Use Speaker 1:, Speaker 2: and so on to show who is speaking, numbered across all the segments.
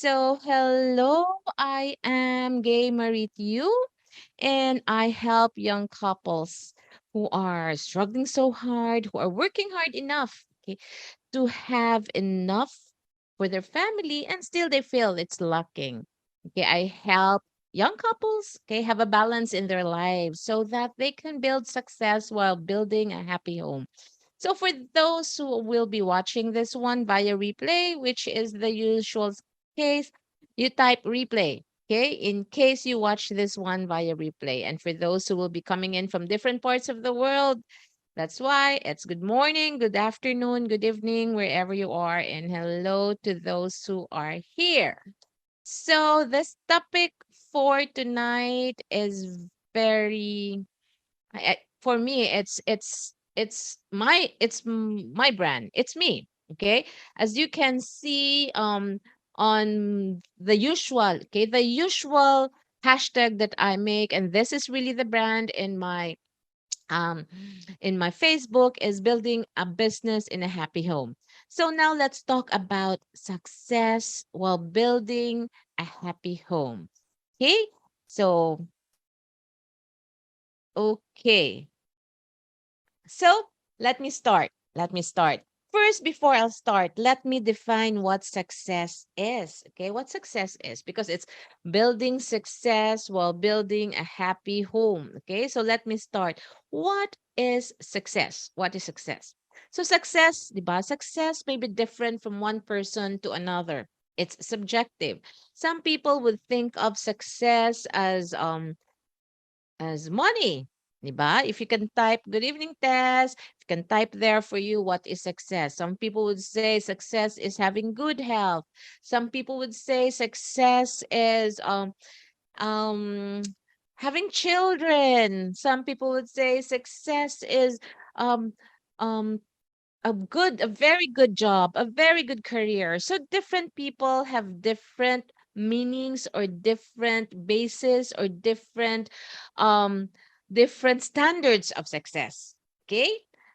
Speaker 1: So, hello, I am Gay Marie Tiu, and I help young couples who are struggling so hard, who are working hard enough, okay, to have enough for their family and still they feel it's lacking. Okay, I help young couples, okay, have a balance in their lives so that they can build success while building a happy home. So for those who will be watching this one via replay, which is the usual case, you type replay. Okay, in case you watch this one via replay. And for those who will be coming in from different parts of the world, that's why it's good morning, good afternoon, good evening, wherever you are. And hello to those who are here. So this topic for tonight is very for me it's my brand, it's me. Okay, as you can see on the usual hashtag that I make, and this is really the brand um in my Facebook, is building a business in a happy home. So now let's talk about success while building a happy home. Okay, so okay. So let me start. Let me start. First, before I'll start, let me define what success is. Okay, what success is, because it's building success while building a happy home. Okay, so let me start. What is success? What is success? So success, di ba? Success may be different from one person to another. It's subjective. Some people would think of success as money. 'Di ba? If you can type good evening Tess, if you can type there for you what is success. Some people would say success is having good health. Some people would say success is um having children. Some people would say success is um um a very good job, a very good career. So different people have different meanings or different bases or um different standards of success. Okay?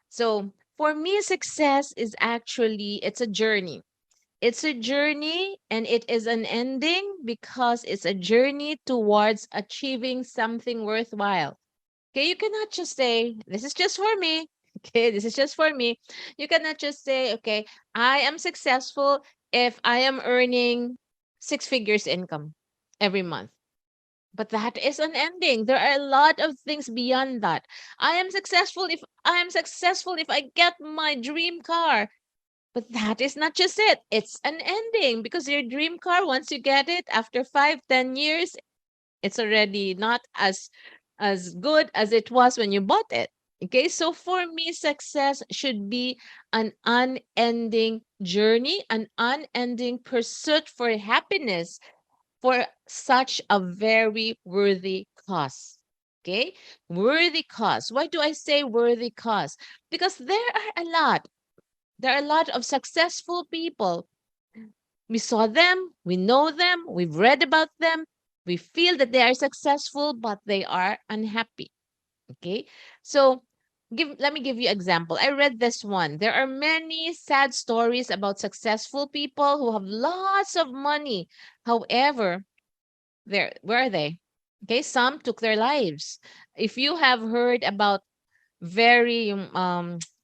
Speaker 1: So for me, success is actually it's a journey. It's a journey and it is an ending because it's a journey towards achieving something worthwhile. Okay, you cannot just say, this is just for me. Okay, this is just for me. You cannot just say, okay, I am successful if I am earning six figures income every month. But that is an ending. There are a lot of things beyond that. I am successful if I get my dream car. But that is not just it. It's an ending because your dream car, once you get it after 5, 10 years, it's already not as good as it was when you bought it. Okay, so for me, success should be an unending journey, an unending pursuit for happiness for such a very worthy cause. Okay, worthy cause. Why do I say worthy cause? Because there are a lot of successful people. We saw them, we know them, we've read about them. We feel that they are successful, but they are unhappy. Okay. So let me give you example. I read this one. There are many sad stories about successful people who have lots of money. However, where are they? Okay, some took their lives. If you have heard about very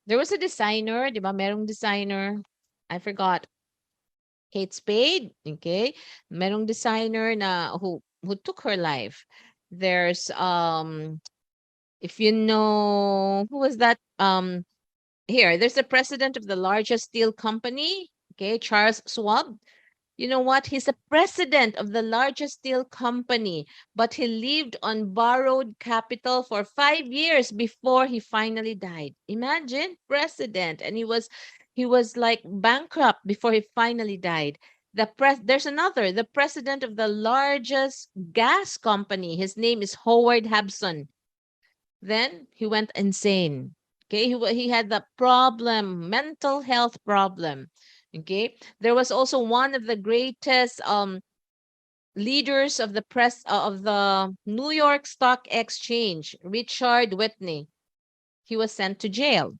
Speaker 1: there was a designer, di ba? Merong designer. I forgot. Kate Spade, okay? Merong designer na who took her life. There's if you know who was that here, there's the president of the largest steel company, okay, Charles Schwab. You know what? He's the president of the largest steel company, but he lived on borrowed capital for 5 years before he finally died. Imagine, president, and he was like bankrupt before he finally died. There's another, the president of the largest gas company. His name is Howard Habson. Then he went insane. Okay, he had the problem, mental health problem. Okay, there was also one of the greatest leaders of the press of the New York Stock Exchange, Richard Whitney. He was sent to jail.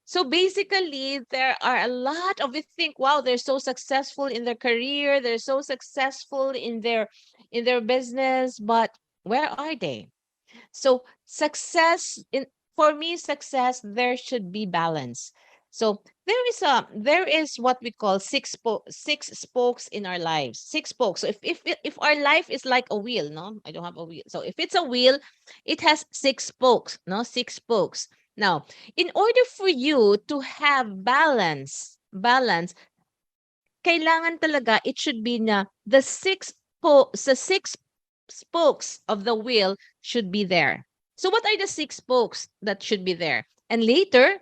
Speaker 1: So basically, there are a lot of we think, wow, they're so successful in their career, they're so successful in their business, but where are they? So success in for me, success there should be balance. So there is what we call six spokes in our lives. Six spokes. So if our life is like a wheel, no, I don't have a wheel. So if it's a wheel, it has six spokes, no, six spokes. Now, in order for you to have balance, kailangan talaga it should be na the six spokes of the wheel should be there. So what are the six spokes that should be there? And later,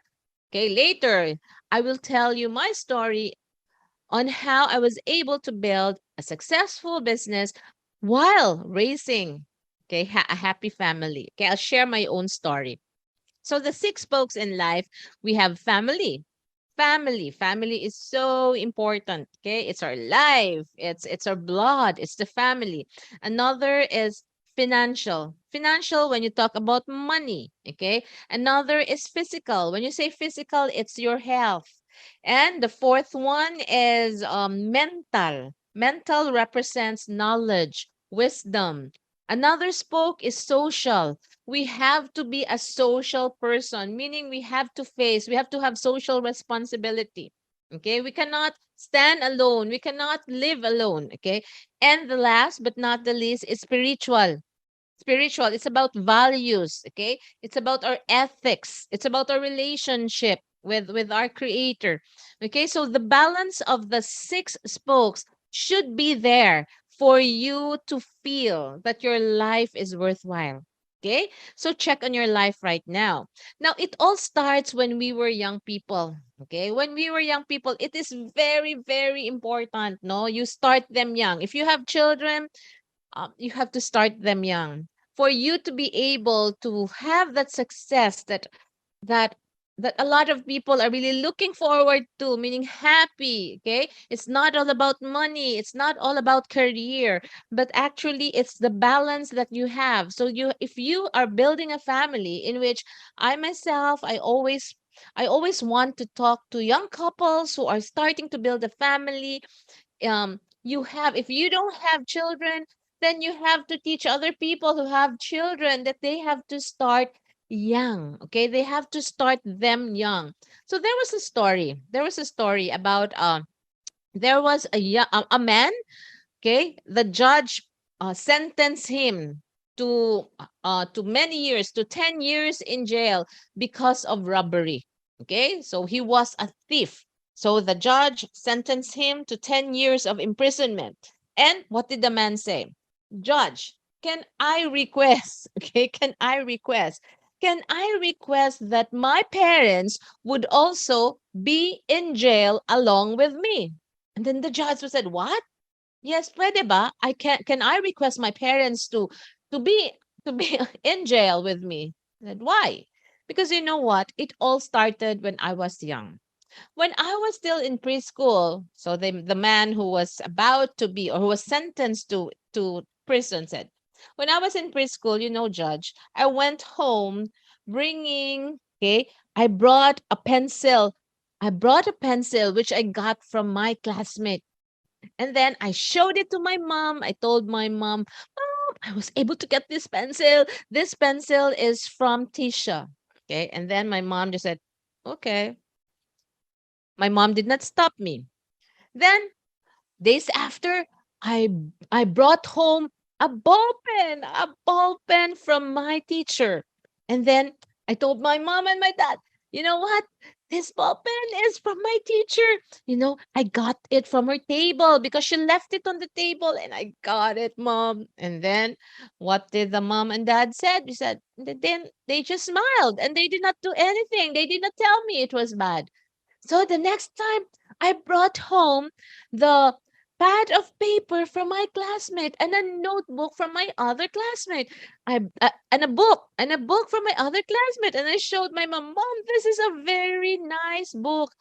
Speaker 1: okay, later I will tell you my story on how I was able to build a successful business while raising a happy family. Okay, I'll share my own story. So the six spokes in life, we have family. Family is so important. Okay, it's our life, it's our blood, it's the family. Another is financial when you talk about money. Okay, another is physical. When you say physical, it's your health. And the fourth one is mental represents knowledge, wisdom. Another spoke is social. We have to be a social person, meaning we have to have social responsibility. Okay, we cannot stand alone, we cannot live alone. Okay, and the last but not the least is spiritual. It's about values. Okay, it's about our ethics, it's about our relationship with our creator. Okay, so the balance of the six spokes should be there for you to feel that your life is worthwhile. Okay, so check on your life right now. Now it all starts when we were young people. Okay, when we were young people, it is very, very important. No, you start them young. If you have children, you have to start them young for you to be able to have that success that that a lot of people are really looking forward to, meaning happy. Okay, it's not all about money, it's not all about career, but actually it's the balance that you have. So you if you are building a family, in which I always want to talk to young couples who are starting to build a family. You have If you don't have children, then you have to teach other people who have children that they have to start young. Okay, they have to start them young. So there was a story about there was a man. Okay, the judge sentenced him to many years, to 10 years in jail because of robbery. Okay, so he was a thief. So the judge sentenced him to 10 years of imprisonment. And what did the man say? Judge, can I request, okay, can I request that my parents would also be in jail along with me? And then the judge said, what? Yes, pwede ba? Can I request my parents to be to be in jail with me? I said, why? Because you know what? It all started when I was young. When I was still in preschool, so the man who was about to be or who was sentenced to prison said, when I was in preschool, Judge, I went home bringing, okay, I brought a pencil. I brought a pencil which I got from my classmate, and then I showed it to my mom. I told my mom, Mom, I was able to get this pencil. This pencil is from Tisha. Okay. And then my mom just said, okay. My mom did not stop me. Then days after, I I brought home a ball pen from my teacher. And then I told my mom and my dad, you know what? This ball pen is from my teacher. I got it from her table because she left it on the table and I got it, mom. And then what did the mom and dad said? We said, then they just smiled and they did not do anything. They did not tell me it was bad. So the next time I brought home the pad of paper from my classmate and a notebook from my other classmate. And a book from my other classmate. And I showed my mom, Mom, this is a very nice book.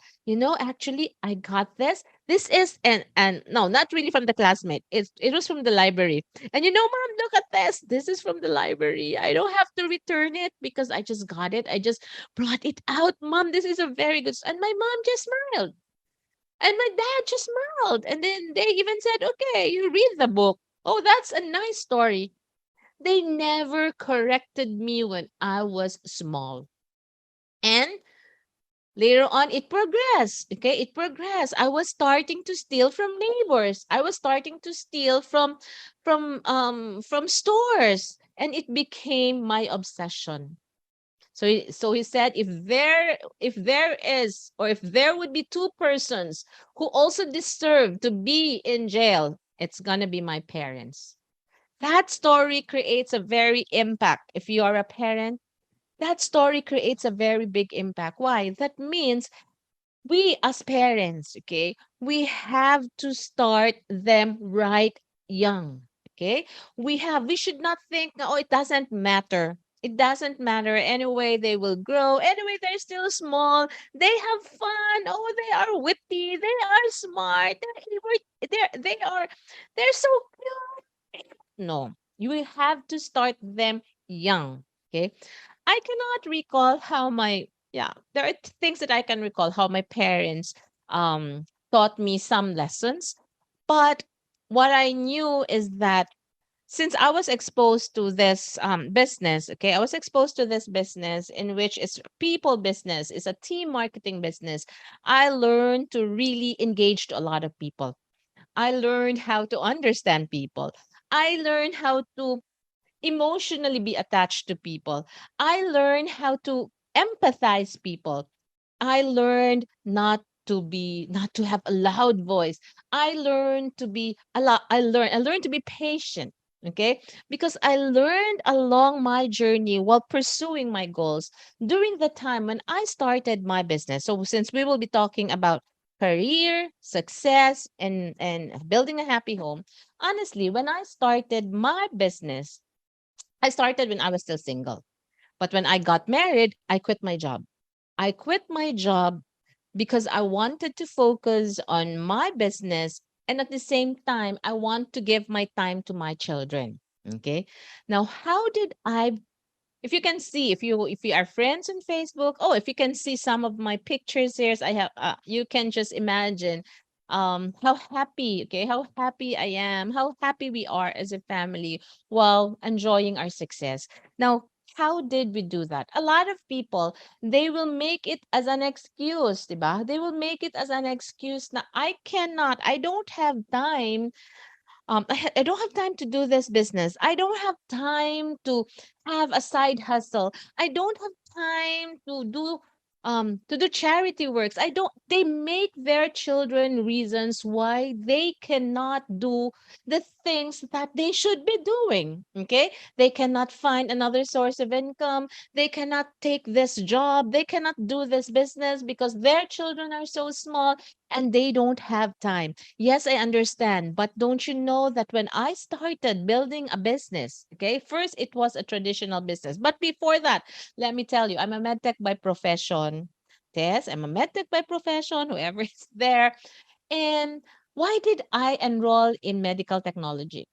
Speaker 1: Actually, I got this. This is and no, not really from the classmate. It was from the library. And Mom, look at this. This is from the library. I don't have to return it because I just got it. I just brought it out. Mom, this is a very good. And my mom just smiled. And my dad just smiled. And then they even said, okay, you read the book. Oh, that's a nice story. They never corrected me when I was small. And later on, it progressed. Okay, it progressed. I was starting to steal from neighbors. I was starting to steal from stores. And it became my obsession. So he said, if there is, or if there would be two persons who also deserve to be in jail, it's gonna be my parents. That story creates a very impact. If you are a parent, that story creates a very big impact. Why? That means we as parents, okay, we have to start them right young. Okay, we should not think, oh, it doesn't matter. It doesn't matter anyway. They will grow anyway. They're still small. They have fun. Oh, they are witty. They are smart. They're so cute. No, you will have to start them young. Okay, I cannot recall how my yeah, there are things that I can recall how my parents taught me some lessons, but what I knew is that since I was exposed to this business, okay, I was exposed to this business in which it's people business, it's a team marketing business. I learned to really engage to a lot of people. I learned how to understand people. I learned how to emotionally be attached to people. I learned how to empathize people. I learned not to have a loud voice. I learned to be patient. Okay? Because I learned along my journey while pursuing my goals during the time when I started my business. So since we will be talking about career, success, and building a happy home, honestly, when I started my business, I started when I was still single. But when I got married, I quit my job. I quit my job because I wanted to focus on my business, and at the same time I want to give my time to my children. Okay? Now, how did I if you can see, if you are friends on Facebook, oh, if you can see some of my pictures here, I have you can just imagine how happy, okay, how happy I am, how happy we are as a family while enjoying our success. Now, how did we do that? A lot of people, they will make it as an excuse, diba? They will make it as an excuse na I don't have time. I don't have time to do this business. I don't have time to have a side hustle. I don't have time to do charity works. I don't They make their children reasons why they cannot do the things that they should be doing. Okay? They cannot find another source of income. They cannot take this job. They cannot do this business because their children are so small and they don't have time. Yes, I understand. But don't you know that when I started building a business, okay, first it was a traditional business. But before that, let me tell you, I'm a medtech by profession. Yes, I'm a medtech by profession, whoever is there. And why did I enroll in medical technology?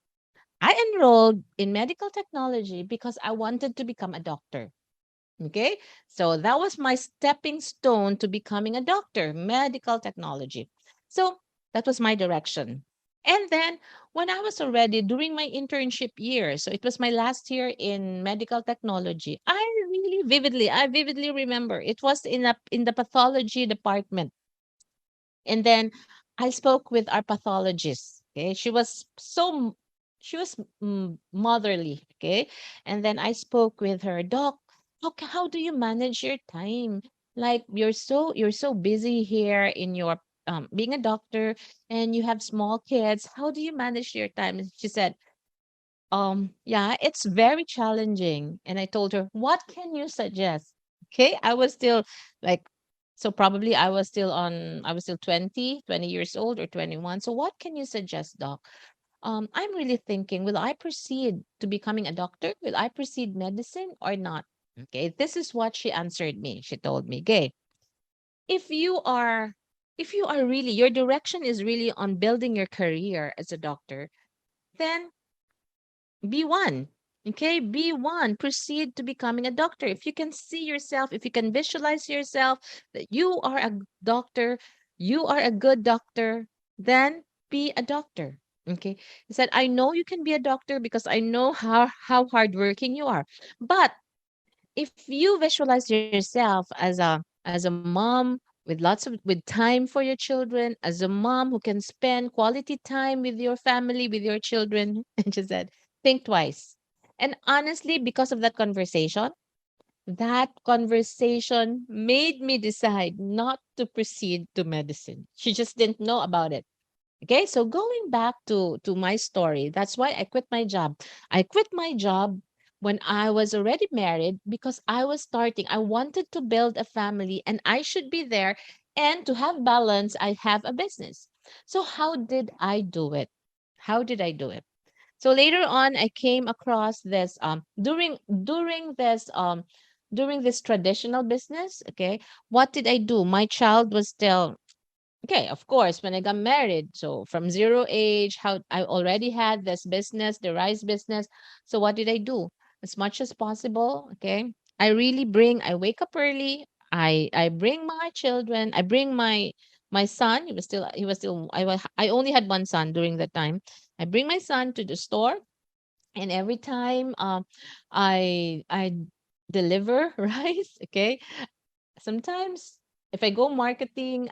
Speaker 1: I enrolled in medical technology because I wanted to become a doctor. Okay. So that was my stepping stone to becoming a doctor, medical technology. So that was my direction. And then when I was already during my internship year, so it was my last year in medical technology, I vividly remember it was in the pathology department. And then I spoke with our pathologist. Okay. She was motherly. Okay. And then I spoke with her, Doc, how do you manage your time? Like you're so busy here in your being a doctor and you have small kids. How do you manage your time? And she said, yeah, it's very challenging. And I told her, what can you suggest? Okay. I was still like So probably I was still 20 years old or 21. So what can you suggest, doc? I'm really thinking, will I proceed to becoming a doctor? Will I proceed medicine or not? Okay, this is what she answered me. She told me, Gay, if you are if you are really, your direction is really on building your career as a doctor, then be one. Okay, be one. Proceed to becoming a doctor. If you can see yourself, if you can visualize yourself that you are a doctor, you are a good doctor, then be a doctor. Okay. He said, I know you can be a doctor because I know how hardworking you are. But if you visualize yourself as a mom with time for your children, as a mom who can spend quality time with your family, with your children, and she said, think twice. And honestly, because of that conversation made me decide not to proceed to medicine. She just didn't know about it. Okay, so going back to my story, that's why I quit my job. I quit my job when I was already married because I was starting. I wanted to build a family and I should be there, and to have balance, I have a business. So how did I do it? How did I do it? So later on I came across this during this traditional business, okay? What did I do? My child was still okay, of course, when I got married, so from zero age, how I already had this business, the rice business. So what did I do? As much as possible, okay. I wake up early. I bring my children. I bring my son. I only had one son during that time. I bring my son to the store, and every time I deliver rice, okay. Sometimes if I go marketing,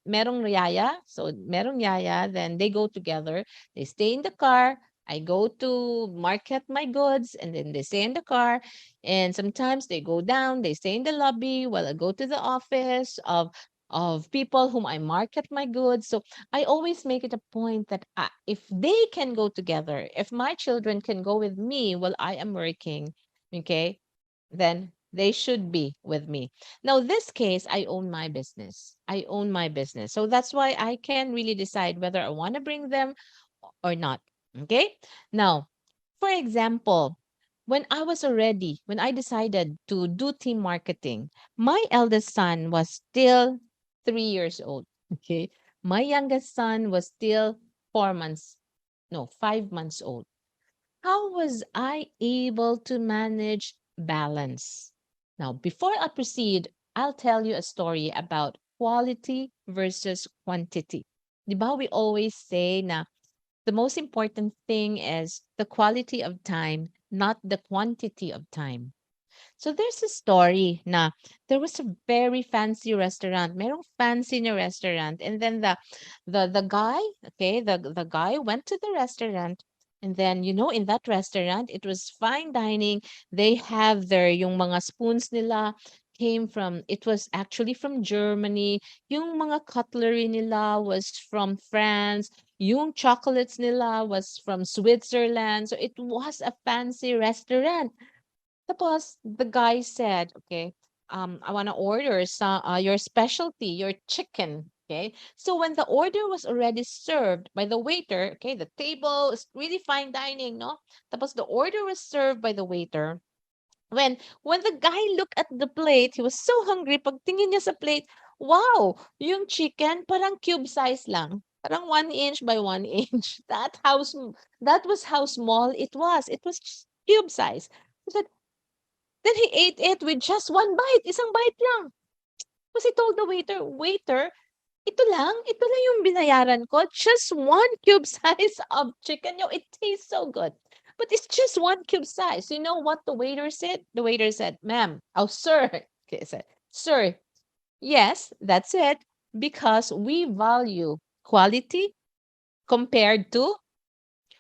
Speaker 1: merong yaya. So merong yaya, then they go together. They stay in the car. I go to market my goods and then they stay in the car. And sometimes they go down, they stay in the lobby while I go to the office of people whom I market my goods. So I always make it a point that if they can go together, if my children can go with me while I am working, okay, then they should be with me. Now, this case, I own my business. I own my business. So that's why I can really decide whether I want to bring them or not. Okay. Now, for example, when I decided to do team marketing, my eldest son was still 3 years old. Okay. My youngest son was still 4 months, no, 5 months old. How was I able to manage balance? Now, before I proceed, I'll tell you a story about quality versus quantity. Di ba we always say na the most important thing is the quality of time, not the quantity of time. So there's a story na there was a very fancy restaurant. Merong fancy na restaurant. And then the guy, okay, the guy went to the restaurant. And then, in that restaurant, it was fine dining. They have yung mga spoons nila it was actually from Germany. Yung mga cutlery nila was from France. Yung chocolates nila was from Switzerland. So it was a fancy restaurant. Tapos, the guy said, okay, I want to order your specialty, your chicken. Okay. So when the order was already served by the waiter, okay, the table is really fine dining, no? Tapos the order was served by the waiter. When the guy looked at the plate, he was so hungry. Pagtingin niya sa plate, wow, yung chicken parang cube size lang. Parang 1 inch by 1 inch. That was how small it was. It was just cube size. He said, then he ate it with just one bite. Isang bite lang. Tapos he told the waiter, waiter, ito lang yung binayaran ko. Just one cube size of chicken. It tastes so good. But it's just one cube size. You know what the waiter said? The waiter said, ma'am, oh, sir. Okay, said, sir, yes, that's it. Because we value quality compared to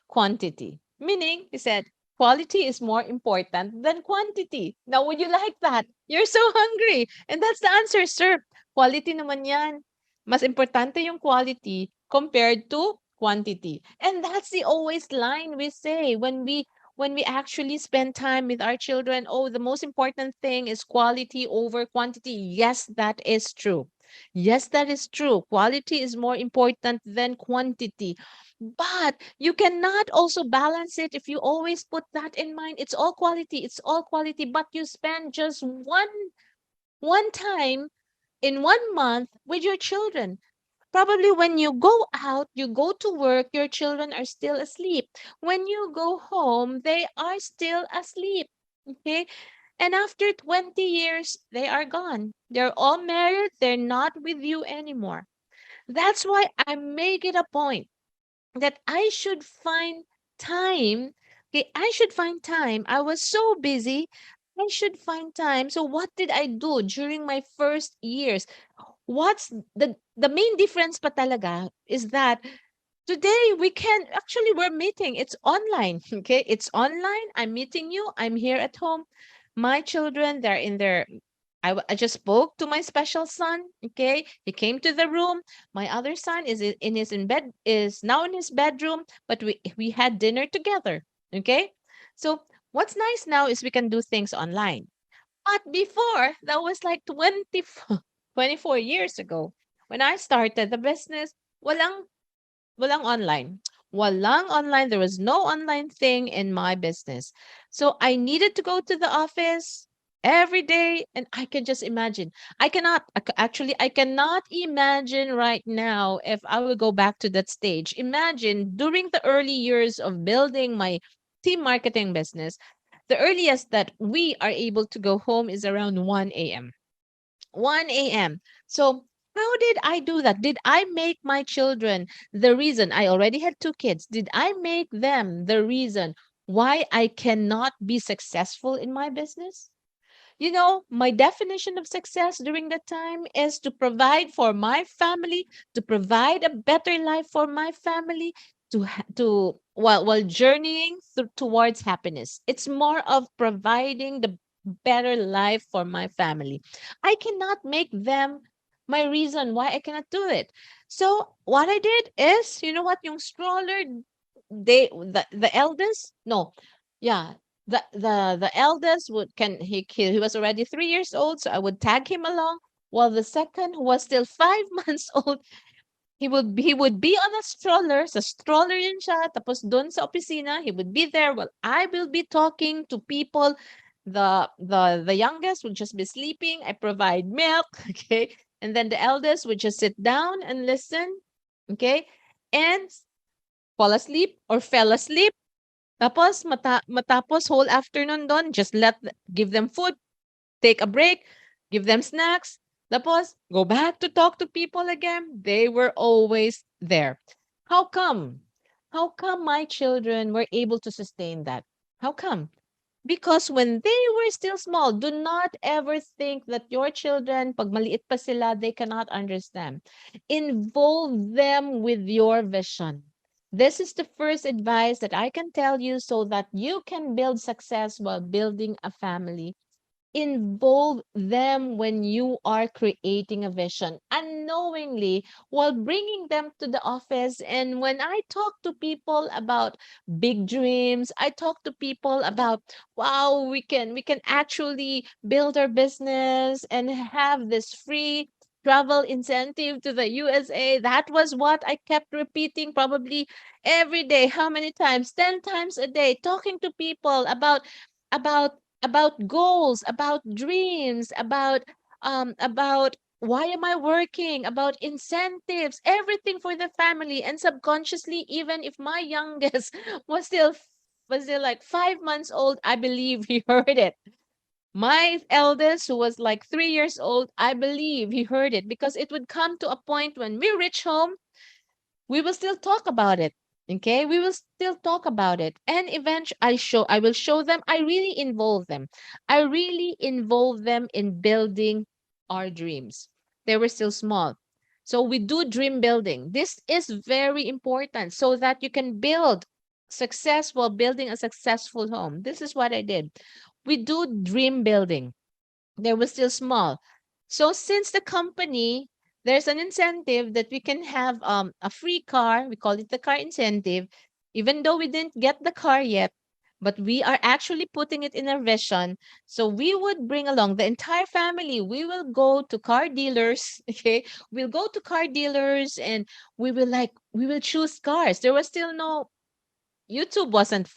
Speaker 1: quantity. Meaning, he said, quality is more important than quantity. Now, would you like that? You're so hungry. And that's the answer, sir. Quality naman yan. Mas importante yung quality compared to quantity. And that's the always line we say when when we actually spend time with our children. Oh, the most important thing is quality over quantity. Yes, that is true. Yes, that is true. Quality is more important than quantity. But you cannot also balance it if you always put that in mind. It's all quality, it's all quality, but you spend just one time in 1 month with your children. Probably when you go out, you go to work, your children are still asleep. When you go home, they are still asleep. Okay? And after 20 years, they are gone. They're all married, they're not with you anymore. That's why I make it a point that I should find time. Okay, I should find time. I was so busy. I should find time. So what did I do during my first years? What's the main difference pa talaga is that today we can actually we're meeting. It's online. Okay, it's online. I'm meeting you. I'm here at home. My children, they're in their. I just spoke to my special son. Okay, he came to the room. My other son is in bed, is now in his bedroom. But we had dinner together. Okay, so what's nice now is we can do things online. But before, that was like 24 years ago. When I started the business, walang online. Walang online. There was no online thing in my business. So I needed to go to the office every day. And I can just imagine. I cannot imagine right now if I would go back to that stage. Imagine during the early years of building my team marketing business, the earliest that we are able to go home is around 1 a.m. 1 a.m. So, how did I do that? Did I make my children the reason? I already had two kids. Did I make them the reason why I cannot be successful in my business? You know, my definition of success during that time is to provide for my family, to provide a better life for my family, to while journeying towards happiness. It's more of providing the better life for my family. I cannot make them my reason why I cannot do it. So what I did is, you know what, yung stroller, the eldest, no, yeah, the eldest would can he was already 3 years old, so I would tag him along, while the second, who was still 5 months old, he would be on a stroller, sa stroller yun siya, tapos doon sa opisina, he would be there while I will be talking to people. The youngest would just be sleeping. I provide milk, okay, and then the eldest would just sit down and listen, okay, and fall asleep or fell asleep. Tapos matapos whole afternoon don, just give them food, take a break, give them snacks, tapos go back to talk to people again. They were always there. How come? How come my children were able to sustain that? How come? Because when they were still small, do not ever think that your children, pag maliit pa sila, they cannot understand. Involve them with your vision. This is the first advice that I can tell you so that you can build success while building a family. Involve them when you are creating a vision unknowingly while bringing them to the office. And when I talk to people about big dreams, I talk to people about, wow, we can actually build our business and have this free travel incentive to the USA. That was what I kept repeating probably every day. How many times? 10 times a day, talking to people about goals, about dreams, about why am I working, about incentives, everything for the family. And subconsciously, even if my youngest was still like 5 months old, I believe he heard it. My eldest, who was like 3 years old, I believe he heard it, because it would come to a point when we reach home, we will still talk about it. Okay, we will still talk about it, and eventually I will show them. I really involve them. I really involve them in building our dreams. They were still small, so we do dream building. This is very important so that you can build success while building a successful home. This is what I did. We do dream building. They were still small. So since the company, there's an incentive that we can have a free car. We call it the car incentive. Even though we didn't get the car yet, but we are actually putting it in our vision. So we would bring along the entire family. We will go to car dealers. Okay, we'll go to car dealers and we will choose cars. There was still no YouTube wasn't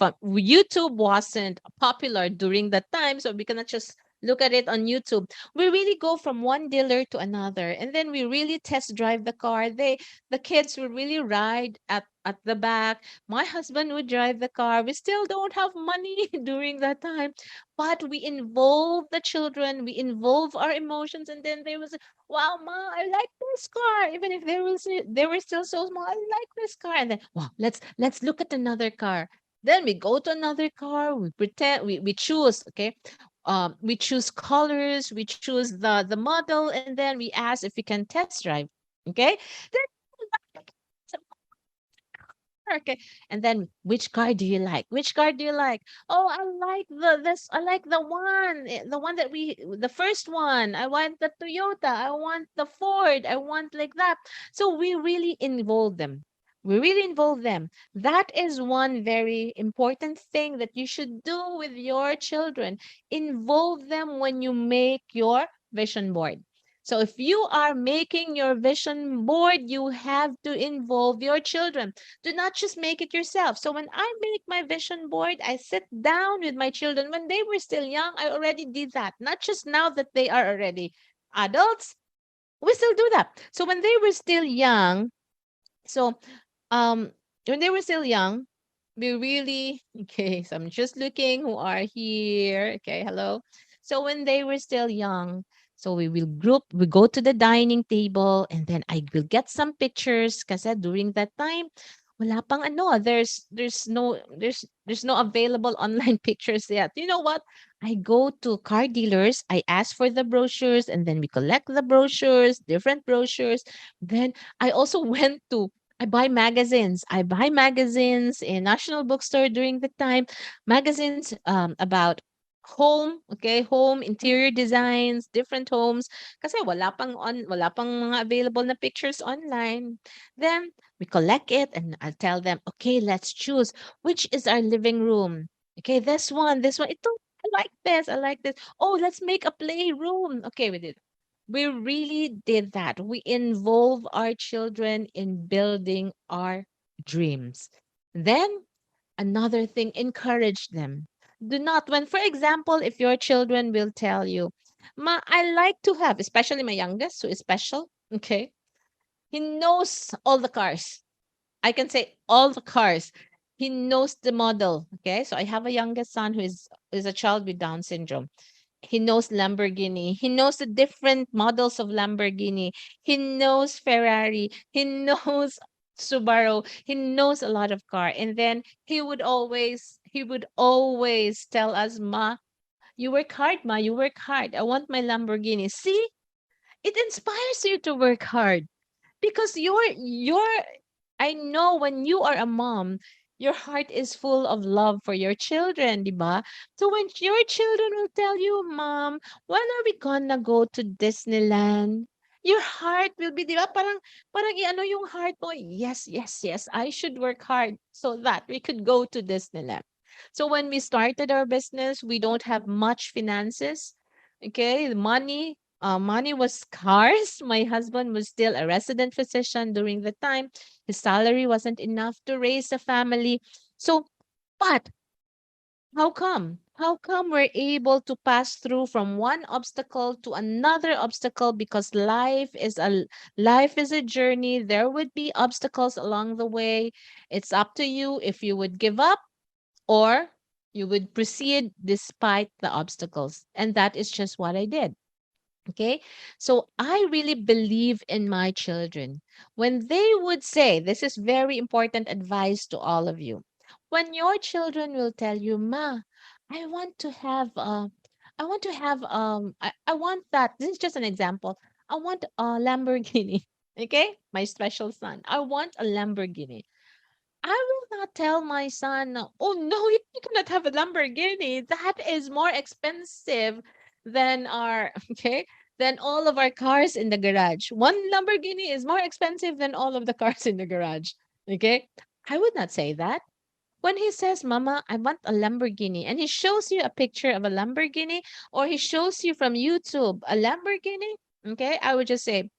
Speaker 1: popular during that time, so we cannot just look at it on YouTube. We really go from one dealer to another, and then we really test drive the car. The kids will really ride at the back. My husband would drive the car. We still don't have money during that time, but we involve the children, we involve our emotions, and then there was, wow, ma, I like this car. Even if they were still so small, I like this car. And then, wow, let's look at another car. Then we go to another car. We pretend we choose. Okay, we choose colors. We choose the model, and then we ask if we can test drive. Okay, then okay. And then which car do you like? Which car do you like? Oh, I like I like the one that the first one. I want the Toyota. I want the Ford. I want like that. So we really involve them. We really involve them. That is one very important thing that you should do with your children. Involve them when you make your vision board. So if you are making your vision board, you have to involve your children. Do not just make it yourself. So when I make my vision board, I sit down with my children. When they were still young, I already did that. Not just now that they are already adults, we still do that. So when they were still young, so um when they were still young, we really okay, so I'm just looking who are here. Okay, hello. So when they were still young, so we go to the dining table and then I will get some pictures kasi during that time wala pang ano, there's no available online pictures yet. You know what? I go to car dealers, I ask for the brochures and then we collect the brochures, different brochures. Then I also went to I buy magazines. I buy magazines in National Bookstore during the time. Magazines about home interior designs, different homes. Kasi wala pang mga available na pictures online. Then we collect it and I'll tell them, okay, let's choose which is our living room. Okay, this one. Ito, I like this. I like this. Oh, let's make a playroom. Okay, we did. We really did that. We involve our children in building our dreams. Then, another thing, encourage them. Do not, when, for example, if your children will tell you, Ma, I like to have, especially my youngest, who is special, okay? He knows all the cars. I can say all the cars. He knows the model, okay? So I have a youngest son who is a child with Down syndrome. He knows Lamborghini. He knows the different models of Lamborghini. He knows Ferrari. He knows Subaru. He knows a lot of car. And then he would always tell us, Ma, you work hard, Ma, you work hard. I want my Lamborghini. See, it inspires you to work hard because you're I know when you are a mom, your heart is full of love for your children, di ba? So when your children will tell you, Mom, when are we gonna go to Disneyland? Your heart will be, di ba? Parang i-ano yung heart mo, yes, yes, yes, I should work hard so that we could go to Disneyland. So when we started our business, we don't have much finances. Okay, the money was scarce. My husband was still a resident physician during the time. His salary wasn't enough to raise a family. So, but how come? How come we're able to pass through from one obstacle to another obstacle? Because life is a journey. There would be obstacles along the way. It's up to you if you would give up or you would proceed despite the obstacles. And that is just what I did. Okay. So I really believe in my children. When they would say, this is very important advice to all of you. When your children will tell you, Ma, I want to have, I want that. This is just an example. I want a Lamborghini. Okay. My special son. I want a Lamborghini. I will not tell my son, oh no, you cannot have a Lamborghini. That is more expensive than our, okay, than all of our cars in the garage. One Lamborghini is more expensive than all of the cars in the garage. Okay. I would not say that. When he says, Mama, I want a Lamborghini, and he shows you a picture of a Lamborghini, or he shows you from YouTube a Lamborghini, okay, I would just say,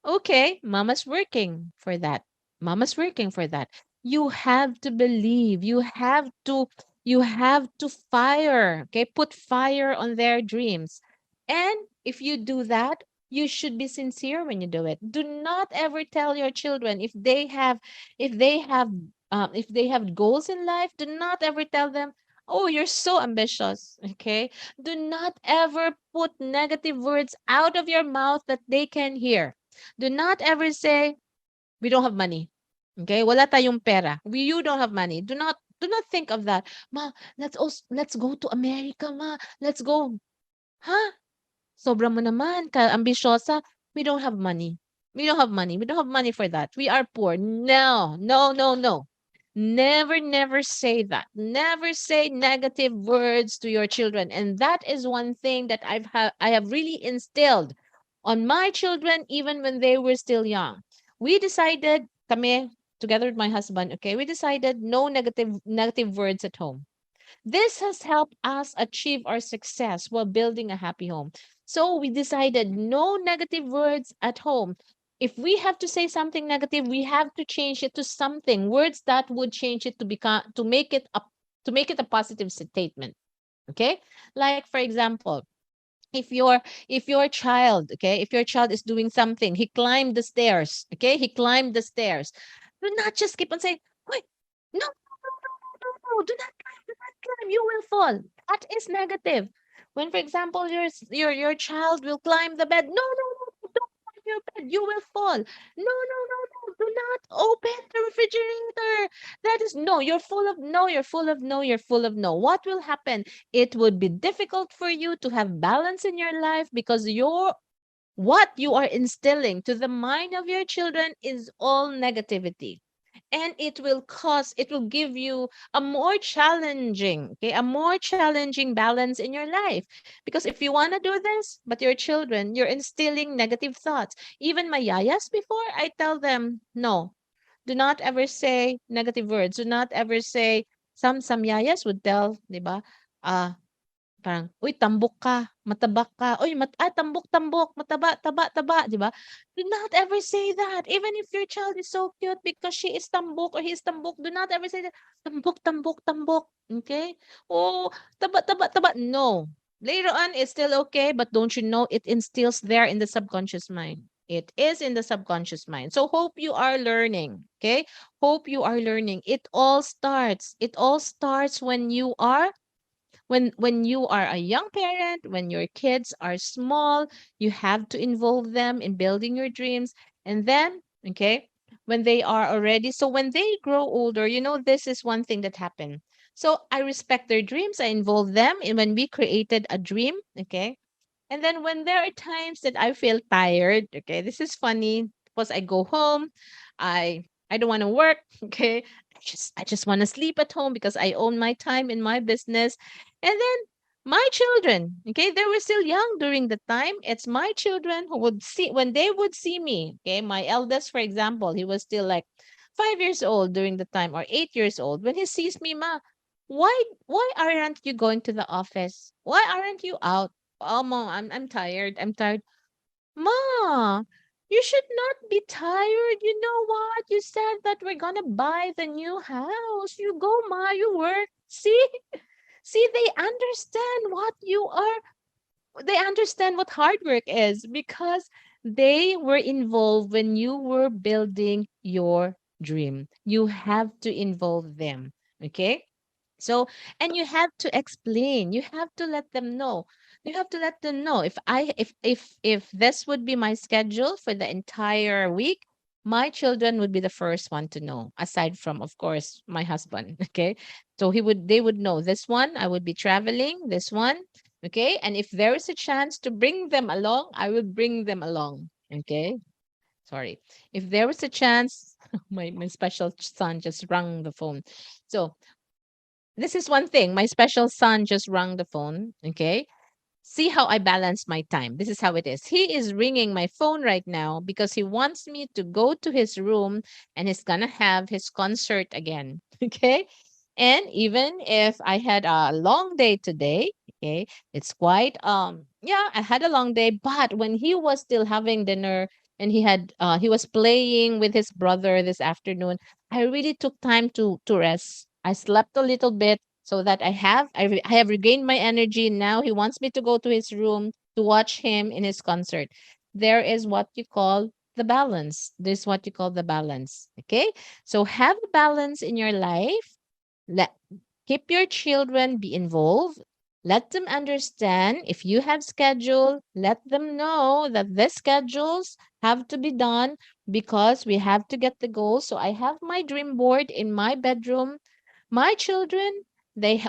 Speaker 1: okay, Mama's working for that. Mama's working for that. You have to believe. You have to fire, okay? Put fire on their dreams. And if you do that, you should be sincere when you do it. Do not ever tell your children if they have if they have goals in life, do not ever tell them, "Oh, you're so ambitious." Okay? Do not ever put negative words out of your mouth that they can hear. Do not ever say, "We don't have money." Okay? Wala tayong pera. You don't have money. Do not think of that. Ma, let's go to America, ma. Let's go. Huh? Sobra mo naman, ka-ambisyosa. We don't have money. We don't have money. We don't have money for that. We are poor. No, no, no, no. Never, never say that. Never say negative words to your children. And that is one thing that I have really instilled on my children even when they were still young. We decided, kami, together with my husband, okay, we decided no negative words at home. This has helped us achieve our success while building a happy home. So we decided no negative words at home. If we have to say something negative, we have to change it to something words that would change it to become to make it a positive statement. Okay? Like for example, if your child is doing something, he climbed the stairs, okay? He climbed the stairs. Do not just keep on saying, "Wait, no, no, do not climb, do not climb, you will fall." That is negative. When, for example, your child will climb the bed, no, no, no, don't climb your bed, you will fall. No, no, no, no, do not open the refrigerator. That is no, you're full of no, you're full of no, you're full of no. What will happen? It would be difficult for you to have balance in your life because what you are instilling to the mind of your children is all negativity, and it will give you a more challenging balance in your life, because if you want to do this but your children, you're instilling negative thoughts. Even my yayas, before I tell them, no, do not ever say negative words, do not ever say, some yayas would tell, di ba, ah, parang, "Uy, tambok ka, matabak ka. Uy, tambok, tambok, mataba, taba, taba," 'di ba? Do not ever say that. Even if your child is so cute because she is tambok or he is tambok, do not ever say that. Tambok, tambok, tambok. Okay? Oh, taba, taba, taba. No. Later on, it's still okay, but don't you know it instills there in the subconscious mind. It is in the subconscious mind. So hope you are learning. Okay? Hope you are learning. It all starts when you are a young parent, when your kids are small, you have to involve them in building your dreams. And then, okay, when they are already, so when they grow older, this is one thing that happened. So I respect their dreams, I involve them in when we created a dream, okay? And then when there are times that I feel tired, okay, this is funny because I go home, I don't want to work, okay? I just want to sleep at home because I own my time in my business. And then my children, okay, they were still young during the time. It's my children who would see when they would see me, okay? My eldest, for example, he was still like 5 years old during the time, or 8 years old. When he sees me, ma, why aren't you going to the office? Why aren't you out? Oh, mom, I'm tired. I'm tired. Ma, you should not be tired. You know what? You said that we're gonna buy the new house. You go, ma. You work. See, see, they understand what hard work is because they were involved when you were building your dream. You have to involve them. Okay. So, and you have to explain. You have to let them know. You have to let them know if this would be my schedule for the entire week, my children would be the first one to know, aside from, of course, my husband. Okay. So they would know this one, I would be traveling, this one. Okay. And if there is a chance to bring them along, I will bring them along. Okay. Sorry. If there was a chance, my special son just rang the phone. So this is one thing. My special son just rang the phone. Okay. See how I balance my time. This is how it is. He is ringing my phone right now because he wants me to go to his room and he's going to have his concert again. Okay. And even if I had a long day today, okay, it's quite yeah, I had a long day, but when he was still having dinner and he was playing with his brother this afternoon, I really took time to rest. I slept a little bit so that I have regained my energy. Now he wants me to go to his room to watch him in his concert. There is what you call the balance. This is what you call the balance. Okay? So have a balance in your life. Let keep your children be involved. Let them understand if you have schedule, let them know that the schedules have to be done because we have to get the goals. So I have my dream board in my bedroom. My children,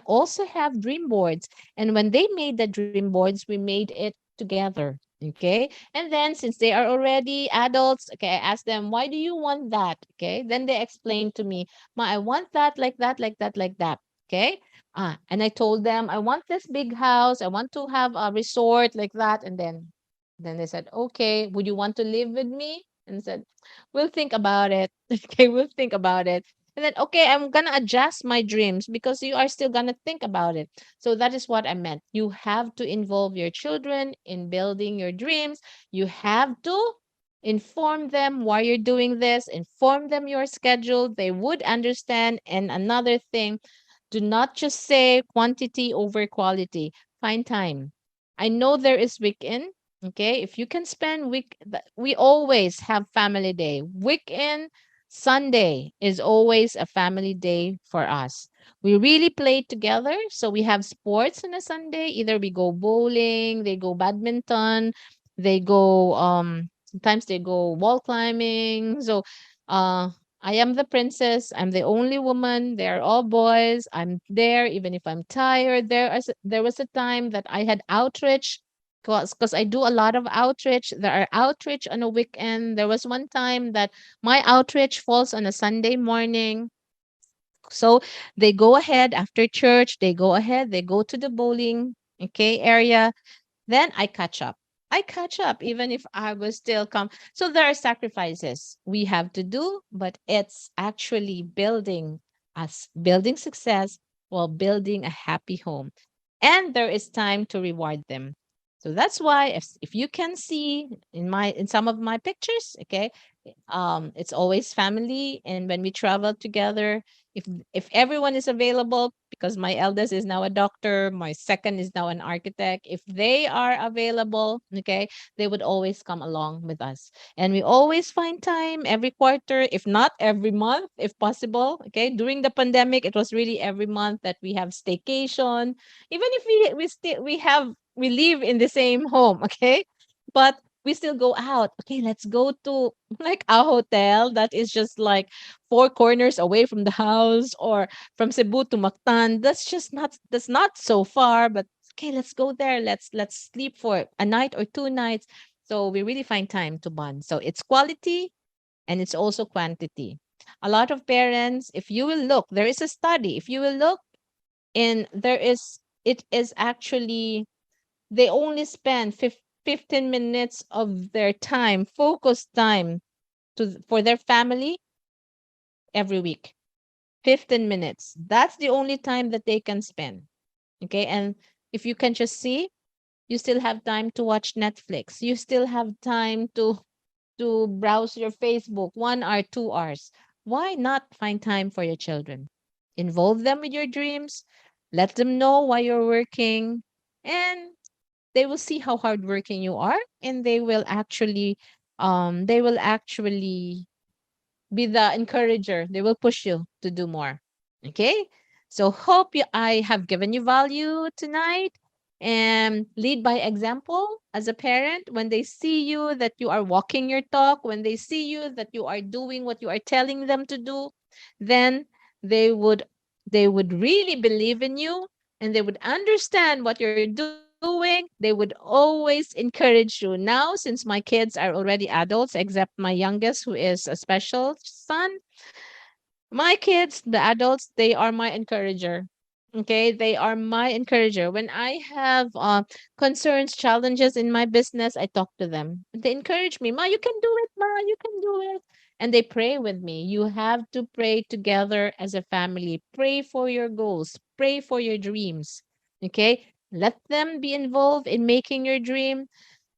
Speaker 1: also have dream boards. And when they made the dream boards, we made it together. Okay. And then since they are already adults, okay, I asked them, why do you want that? Okay. Then they explained to me, Ma, I want that, like that, like that, like that. Okay. And I told them, I want this big house. I want to have a resort like that. And then they said, okay, would you want to live with me? And said, we'll think about it. Okay, we'll think about it. And then, okay, I'm gonna adjust my dreams because you are still gonna think about it. So that is what I meant. You have to involve your children in building your dreams. You have to inform them why you're doing this, inform them your schedule. They would understand. And another thing, do not just say quantity over quality. Find time. I know there is weekend. Okay, if you can spend we always have family day. Weekend Sunday is always a family day for us. We really play together. So we have sports on a Sunday. Either we go bowling, they go badminton, they go sometimes they go wall climbing. So uh I am the princess. I'm the only woman. They're all boys. I'm there even if I'm tired. There was a time that I had outreach because I do a lot of outreach. There are outreach on a weekend. There was one time that my outreach falls on a Sunday morning. So they go ahead after church, they go to the bowling, okay, area. Then I catch up. I catch up even if I was still come. So there are sacrifices we have to do, but it's actually building success while building a happy home. And there is time to reward them. So that's why if you can see in some of my pictures, okay, it's always family. And when we travel together, if everyone is available, because my eldest is now a doctor, my second is now an architect, if they are available, okay, they would always come along with us. And we always find time every quarter, if not every month, if possible. Okay, during the pandemic, it was really every month that we have staycation, even if we live in the same home. Okay, but we still go out. Okay, let's go to like a hotel that is just like four corners away from the house, or from Cebu to Mactan. That's not so far, but okay, let's go there. Let's sleep for a night or 2 nights. So we really find time to bond. So it's quality and it's also quantity. A lot of parents, if you will look, there is a study. If you will look in there is it is actually they only spend 15 minutes of their time, focused time for their family every week. 15 minutes. That's the only time that they can spend. Okay? And if you can just see, you still have time to watch Netflix. You still have time to browse your Facebook 1 hour, 2 hours. Why not find time for your children? Involve them with your dreams. Let them know why you're working, and they will see how hardworking you are, and they will actually be the encourager. They will push you to do more. Okay? So I have given you value tonight, and lead by example as a parent. When they see you that you are walking your talk, when they see you that you are doing what you are telling them to do, then they would they would really believe in you, and they would understand what you're doing. They would always encourage you. Now, since my kids are already adults, except my youngest, who is a special son, my kids, the adults, they are my encourager. Okay, they are my encourager. When I have concerns, challenges in my business, I talk to them. They encourage me. Ma, you can do it. Ma, you can do it. and they pray with me. You have to pray together as a family. Pray for your goals, pray for your dreams. Okay? Let them be involved in making your dream.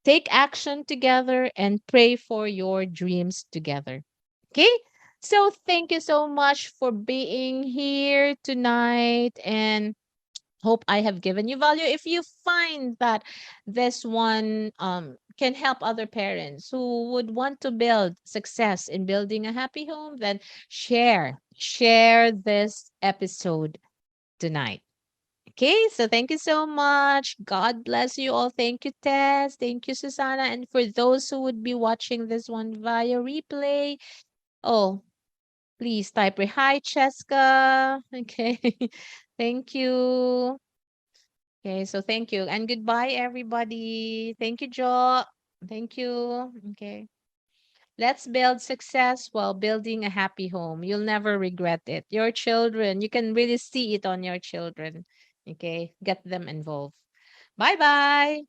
Speaker 1: Take action together and pray for your dreams together. Okay? So thank you so much for being here tonight, and hope I have given you value. If you find that this one can help other parents who would want to build success in building a happy home, then share this episode tonight. Okay, so thank you so much. God bless you all. Thank you, Tess. Thank you, Susanna. And for those who would be watching this one via replay, oh, please type hi, Cheska. Okay, thank you. Okay, so thank you and goodbye, everybody. Thank you, Jo. Thank you. Okay. Let's build success while building a happy home. You'll never regret it. Your children, you can really see it on your children. Okay, get them involved. Bye bye.